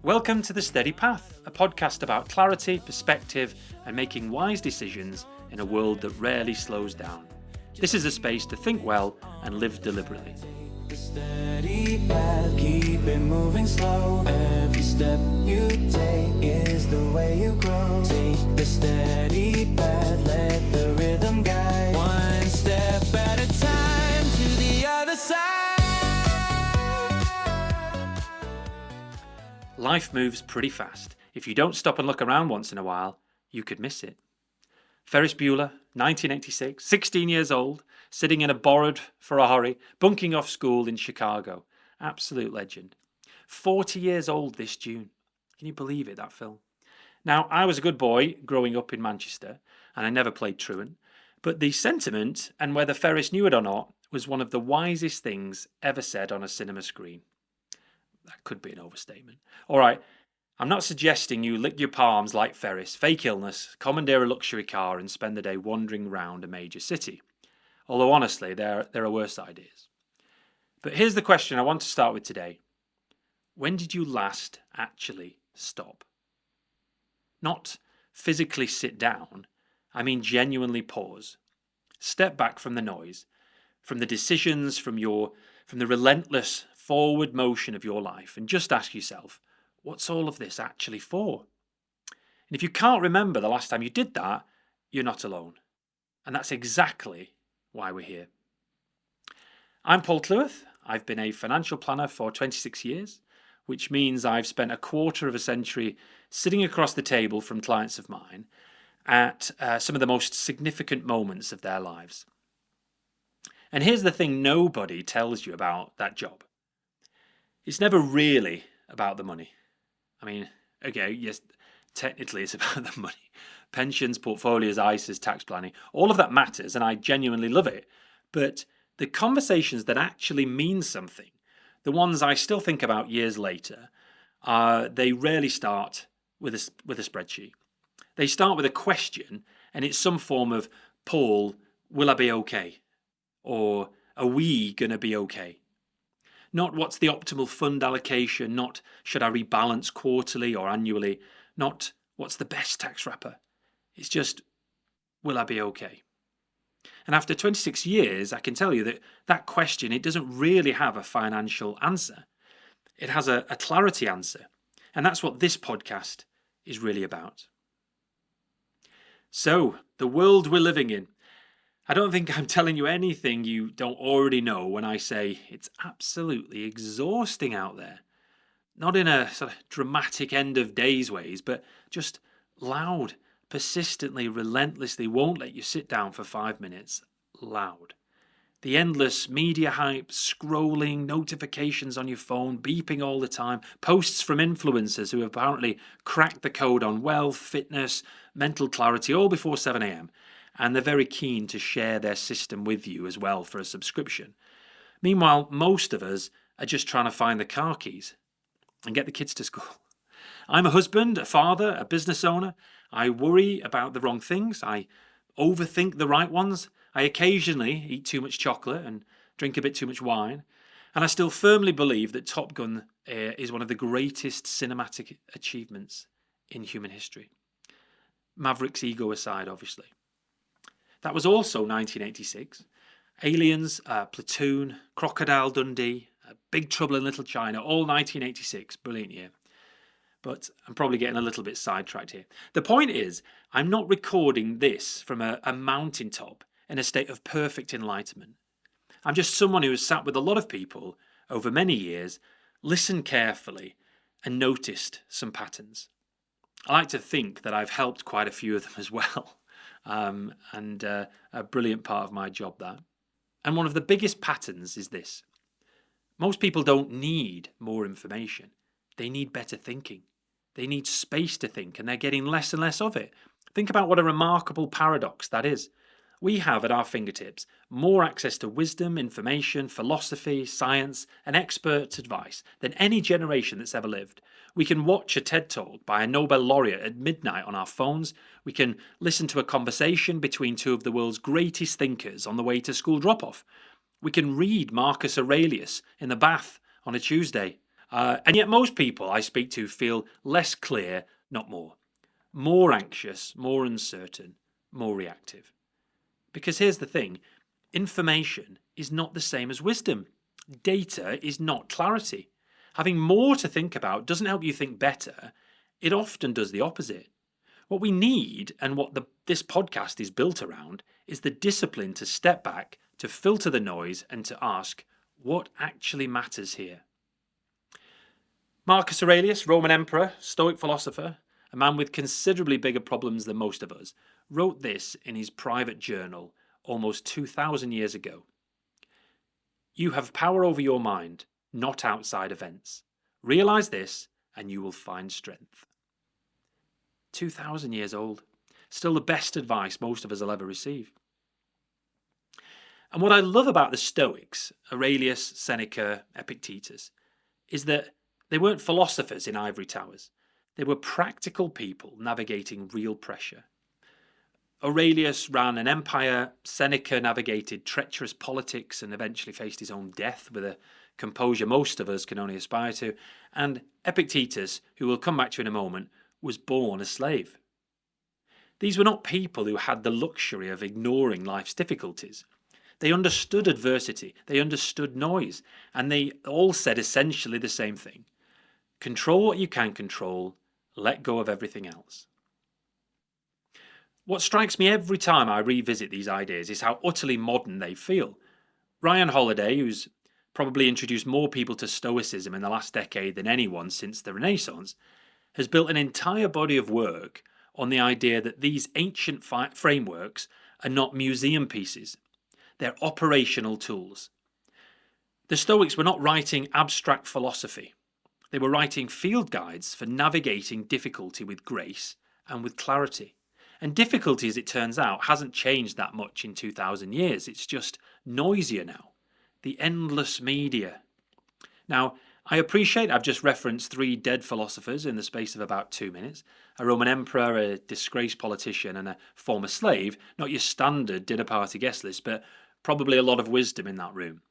Welcome to The Steady Path, a podcast about clarity, perspective, and making wise decisions in a world that rarely slows down. This is a space to think well and live deliberately. The steady path, keep it moving slow. Every step you take is the way you grow. Take the steady path, let the rhythm guide. One step at a time to the other side. Life moves pretty fast. If you don't stop and look around once in a while, you could miss it. Ferris Bueller, 1986, 16 years old, sitting in a borrowed Ferrari, bunking off school in Chicago. Absolute legend. 40 years old this June. Can you believe it, that film? Now, I was a good boy growing up in Manchester, and I never played truant, but the sentiment, and whether Ferris knew it or not, was one of the wisest things ever said on a cinema screen. That could be an overstatement. All right, I'm not suggesting you lick your palms like Ferris, fake illness, commandeer a luxury car and spend the day wandering round a major city. Although honestly, there are worse ideas. But here's the question I want to start with today. When did you last actually stop? Not physically sit down, I mean genuinely pause. Step back from the noise, from the decisions, from the relentless forward motion of your life, and just ask yourself, what's all of this actually for? And if you can't remember the last time you did that, you're not alone. And that's exactly why we're here. I'm Paul Cleworth. I've been a financial planner for 26 years, which means I've spent a quarter of a century sitting across the table from clients of mine at some of the most significant moments of their lives. And here's the thing nobody tells you about that job. It's never really about the money. I mean, okay, yes, technically it's about the money. Pensions, portfolios, ISAs, tax planning, all of that matters, and I genuinely love it. But the conversations that actually mean something, the ones I still think about years later, they rarely start with a spreadsheet. They start with a question, and it's some form of, Paul, will I be okay? Or are we going to be okay? Not what's the optimal fund allocation, not should I rebalance quarterly or annually, not what's the best tax wrapper. It's just, will I be okay? And after 26 years, I can tell you that question, it doesn't really have a financial answer. It has a clarity answer. And that's what this podcast is really about. So, the world we're living in. I don't think I'm telling you anything you don't already know when I say it's absolutely exhausting out there. Not in a sort of dramatic end of days ways, but just loud, persistently, relentlessly, won't let you sit down for 5 minutes. Loud. The endless media hype, scrolling, notifications on your phone, beeping all the time, posts from influencers who have apparently cracked the code on wealth, fitness, mental clarity, all before 7 a.m. And they're very keen to share their system with you as well for a subscription. Meanwhile, most of us are just trying to find the car keys and get the kids to school. I'm a husband, a father, a business owner. I worry about the wrong things. I overthink the right ones. I occasionally eat too much chocolate and drink a bit too much wine. And I still firmly believe that Top Gun is one of the greatest cinematic achievements in human history. Maverick's ego aside, obviously. That was also 1986. Aliens, Platoon, Crocodile Dundee, Big Trouble in Little China, all 1986. Brilliant year. But I'm probably getting a little bit sidetracked here. The point is, I'm not recording this from a mountaintop in a state of perfect enlightenment. I'm just someone who has sat with a lot of people over many years, listened carefully, and noticed some patterns. I like to think that I've helped quite a few of them as well. And a brilliant part of my job, that. And one of the biggest patterns is this. Most people don't need more information. They need better thinking. They need space to think, and they're getting less and less of it. Think about what a remarkable paradox that is. We have at our fingertips more access to wisdom, information, philosophy, science, and expert advice than any generation that's ever lived. We can watch a TED Talk by a Nobel laureate at midnight on our phones. We can listen to a conversation between two of the world's greatest thinkers on the way to school drop-off. We can read Marcus Aurelius in the bath on a Tuesday. And yet most people I speak to feel less clear, not more anxious, more uncertain, more reactive. Because here's the thing, information is not the same as wisdom. Data is not clarity. Having more to think about doesn't help you think better. It often does the opposite. What we need, and what this podcast is built around, is the discipline to step back, to filter the noise, and to ask, what actually matters here? Marcus Aurelius, Roman emperor, Stoic philosopher, a man with considerably bigger problems than most of us, wrote this in his private journal almost 2,000 years ago. You have power over your mind, not outside events. Realize this, and you will find strength. 2,000 years old. Still the best advice most of us will ever receive. And what I love about the Stoics, Aurelius, Seneca, Epictetus, is that they weren't philosophers in ivory towers. They were practical people navigating real pressure. Aurelius ran an empire, Seneca navigated treacherous politics and eventually faced his own death with a composure most of us can only aspire to, and Epictetus, who we'll come back to in a moment, was born a slave. These were not people who had the luxury of ignoring life's difficulties. They understood adversity, they understood noise, and they all said essentially the same thing. Control what you can control, let go of everything else. What strikes me every time I revisit these ideas is how utterly modern they feel. Ryan Holiday, who's probably introduced more people to Stoicism in the last decade than anyone since the Renaissance, has built an entire body of work on the idea that these ancient frameworks are not museum pieces. They're operational tools. The Stoics were not writing abstract philosophy. They were writing field guides for navigating difficulty with grace and with clarity. And difficulty, as it turns out, hasn't changed that much in 2,000 years. It's just noisier now. The endless media. Now, I appreciate I've just referenced 3 dead philosophers in the space of about 2 minutes. A Roman emperor, a disgraced politician, and a former slave. Not your standard dinner party guest list, but probably a lot of wisdom in that room.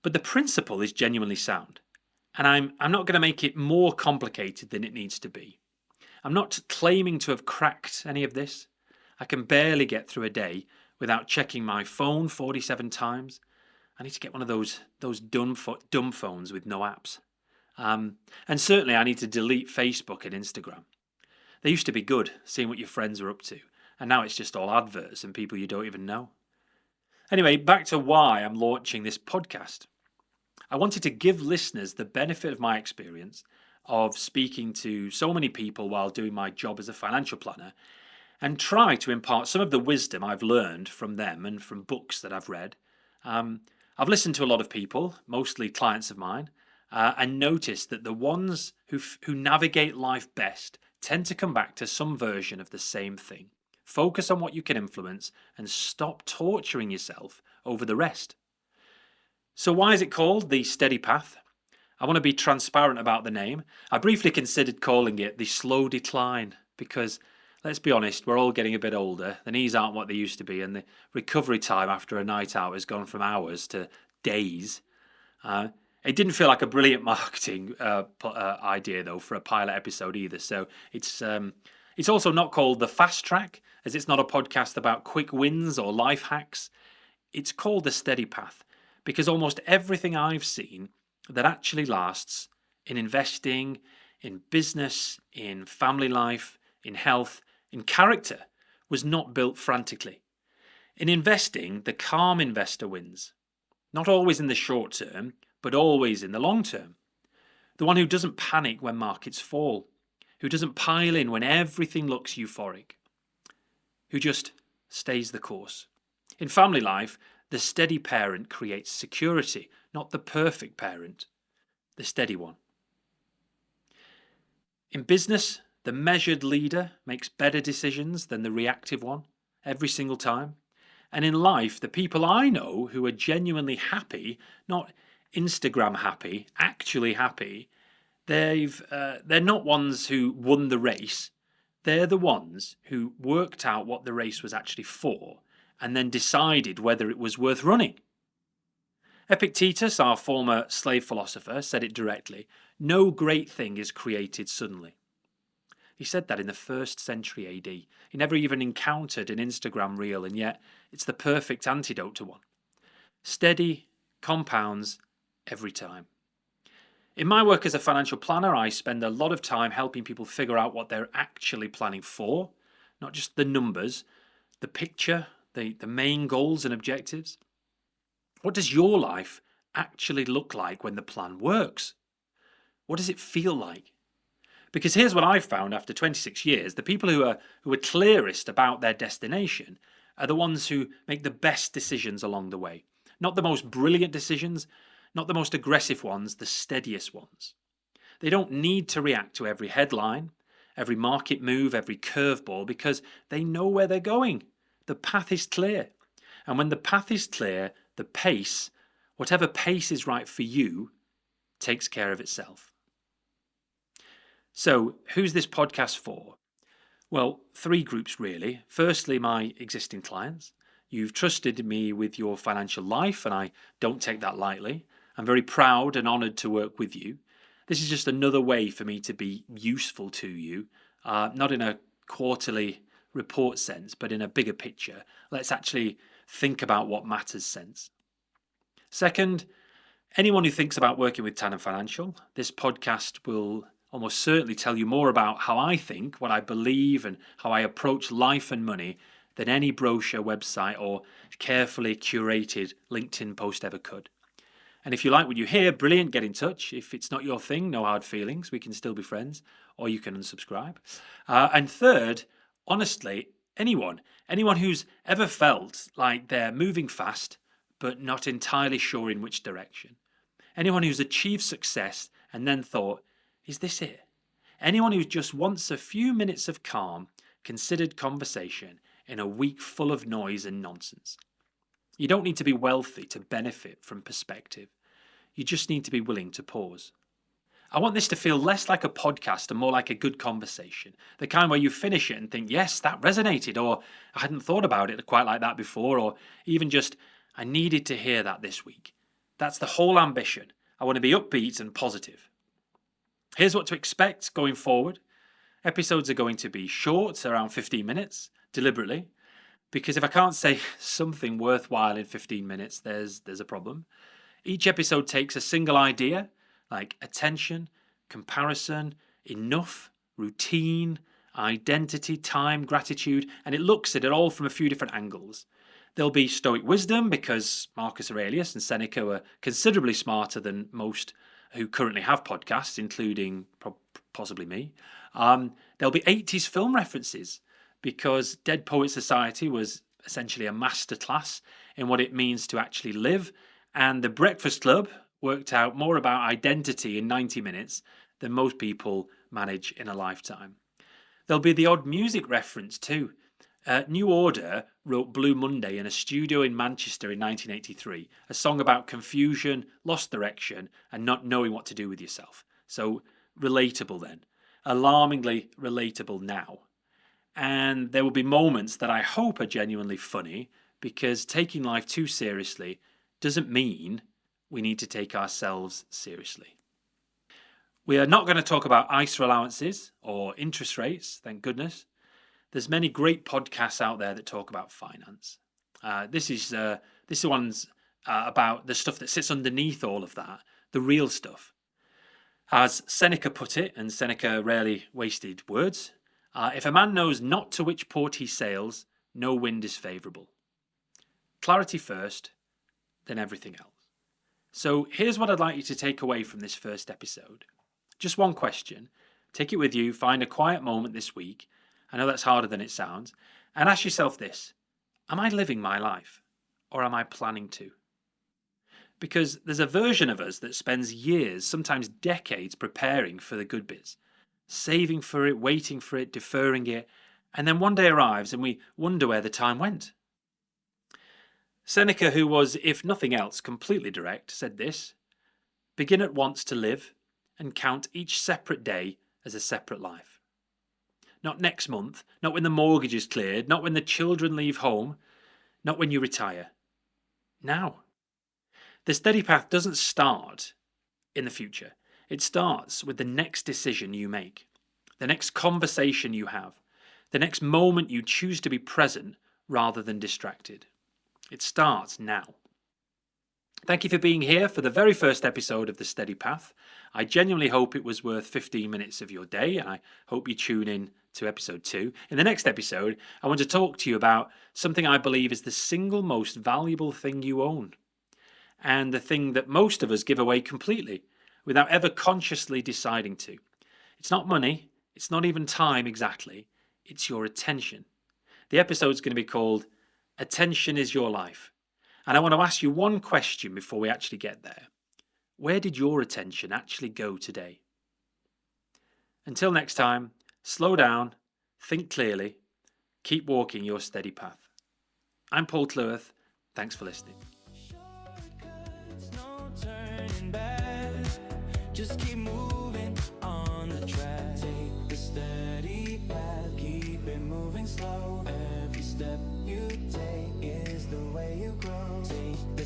But the principle is genuinely sound. And I'm not going to make it more complicated than it needs to be. I'm not claiming to have cracked any of this. I can barely get through a day without checking my phone 47 times. I need to get one of those dumb phones with no apps. And certainly I need to delete Facebook and Instagram. They used to be good, seeing what your friends are up to. And now it's just all adverts and people you don't even know. Anyway, back to why I'm launching this podcast. I wanted to give listeners the benefit of my experience of speaking to so many people while doing my job as a financial planner and try to impart some of the wisdom I've learned from them and from books that I've read. I've listened to a lot of people, mostly clients of mine, and noticed that the ones who navigate life best tend to come back to some version of the same thing. Focus on what you can influence and stop torturing yourself over the rest. So why is it called The Steady Path? I want to be transparent about the name. I briefly considered calling it The Slow Decline because, let's be honest, we're all getting a bit older. The knees aren't what they used to be, and the recovery time after a night out has gone from hours to days. It didn't feel like a brilliant marketing idea, though, for a pilot episode either. So it's also not called The Fast Track, as it's not a podcast about quick wins or life hacks. It's called The Steady Path because almost everything I've seen that actually lasts in investing, in business, in family life, in health, in character, was not built frantically. In investing, the calm investor wins. Not always in the short term, but always in the long term. The one who doesn't panic when markets fall, who doesn't pile in when everything looks euphoric, who just stays the course. In family life, the steady parent creates security, not the perfect parent, the steady one. In business, the measured leader makes better decisions than the reactive one every single time. And in life, the people I know who are genuinely happy, not Instagram happy, actually happy, they're not ones who won the race. They're the ones who worked out what the race was actually for and then decided whether it was worth running. Epictetus, our former slave philosopher, said it directly: no great thing is created suddenly. He said that in the 1st century AD. He never even encountered an Instagram reel, and yet it's the perfect antidote to one. Steady compounds every time. In my work as a financial planner, I spend a lot of time helping people figure out what they're actually planning for, not just the numbers, the picture, the main goals and objectives. What does your life actually look like when the plan works? What does it feel like? Because here's what I've found after 26 years: the people who are clearest about their destination are the ones who make the best decisions along the way. Not the most brilliant decisions, not the most aggressive ones, the steadiest ones. They don't need to react to every headline, every market move, every curveball, because they know where they're going. The path is clear. And when the path is clear, the pace, whatever pace is right for you, takes care of itself. So, who's this podcast for? Well, 3 groups really. Firstly, my existing clients. You've trusted me with your financial life, and I don't take that lightly. I'm very proud and honoured to work with you. This is just another way for me to be useful to you, not in a quarterly report sense, but in a bigger picture. Let's actually think about what matters sense. Second, anyone who thinks about working with Tandem Financial, this podcast will almost certainly tell you more about how I think, what I believe, and how I approach life and money than any brochure, website, or carefully curated LinkedIn post ever could. And if you like what you hear, brilliant, get in touch. If it's not your thing, no hard feelings. We can still be friends, or you can unsubscribe. And third, honestly, anyone who's ever felt like they're moving fast, but not entirely sure in which direction. Anyone who's achieved success and then thought, is this it? Anyone who just wants a few minutes of calm, considered conversation in a week full of noise and nonsense. You don't need to be wealthy to benefit from perspective. You just need to be willing to pause. I want this to feel less like a podcast and more like a good conversation. The kind where you finish it and think, yes, that resonated, or I hadn't thought about it quite like that before, or even just, I needed to hear that this week. That's the whole ambition. I want to be upbeat and positive. Here's what to expect going forward. Episodes are going to be short, around 15 minutes, deliberately, because if I can't say something worthwhile in 15 minutes, there's a problem. Each episode takes a single idea, like attention, comparison, enough, routine, identity, time, gratitude, and it looks at it all from a few different angles. There'll be Stoic wisdom, because Marcus Aurelius and Seneca were considerably smarter than most who currently have podcasts, including possibly me. There'll be 80s film references, because Dead Poets Society was essentially a masterclass in what it means to actually live, and The Breakfast Club worked out more about identity in 90 minutes than most people manage in a lifetime. There'll be the odd music reference too. New Order wrote Blue Monday in a studio in Manchester in 1983, a song about confusion, lost direction, and not knowing what to do with yourself. So relatable then, alarmingly relatable now. And there will be moments that I hope are genuinely funny, because taking life too seriously doesn't mean we need to take ourselves seriously. We are not going to talk about ISA allowances or interest rates, thank goodness. There's many great podcasts out there that talk about finance. This one's about the stuff that sits underneath all of that, the real stuff. As Seneca put it, and Seneca rarely wasted words, if a man knows not to which port he sails, no wind is favourable. Clarity first, then everything else. So here's what I'd like you to take away from this first episode. Just one question. Take it with you, find a quiet moment this week. I know that's harder than it sounds. And ask yourself this: am I living my life, or am I planning to? Because there's a version of us that spends years, sometimes decades, preparing for the good bits, saving for it, waiting for it, deferring it, and then one day arrives and we wonder where the time went. Seneca, who was, if nothing else, completely direct, said this: begin at once to live and count each separate day as a separate life. Not next month, not when the mortgage is cleared, not when the children leave home, not when you retire. Now. The steady path doesn't start in the future. It starts with the next decision you make, the next conversation you have, the next moment you choose to be present rather than distracted. It starts now. Thank you for being here for the very first episode of The Steady Path. I genuinely hope it was worth 15 minutes of your day, and I hope you tune in to episode 2. In the next episode, I want to talk to you about something I believe is the single most valuable thing you own, and the thing that most of us give away completely without ever consciously deciding to. It's not money, it's not even time exactly, it's your attention. The episode's going to be called Attention is Your Life. And I want to ask you one question before we actually get there. Where did your attention actually go today? Until next time, slow down, think clearly, keep walking your steady path. I'm Paul Cleworth. Thanks for listening. Shortcuts, no turning back. Just keep moving on the track. Take the steady path, keep it moving slow. Every step you take is the way you grow. Take the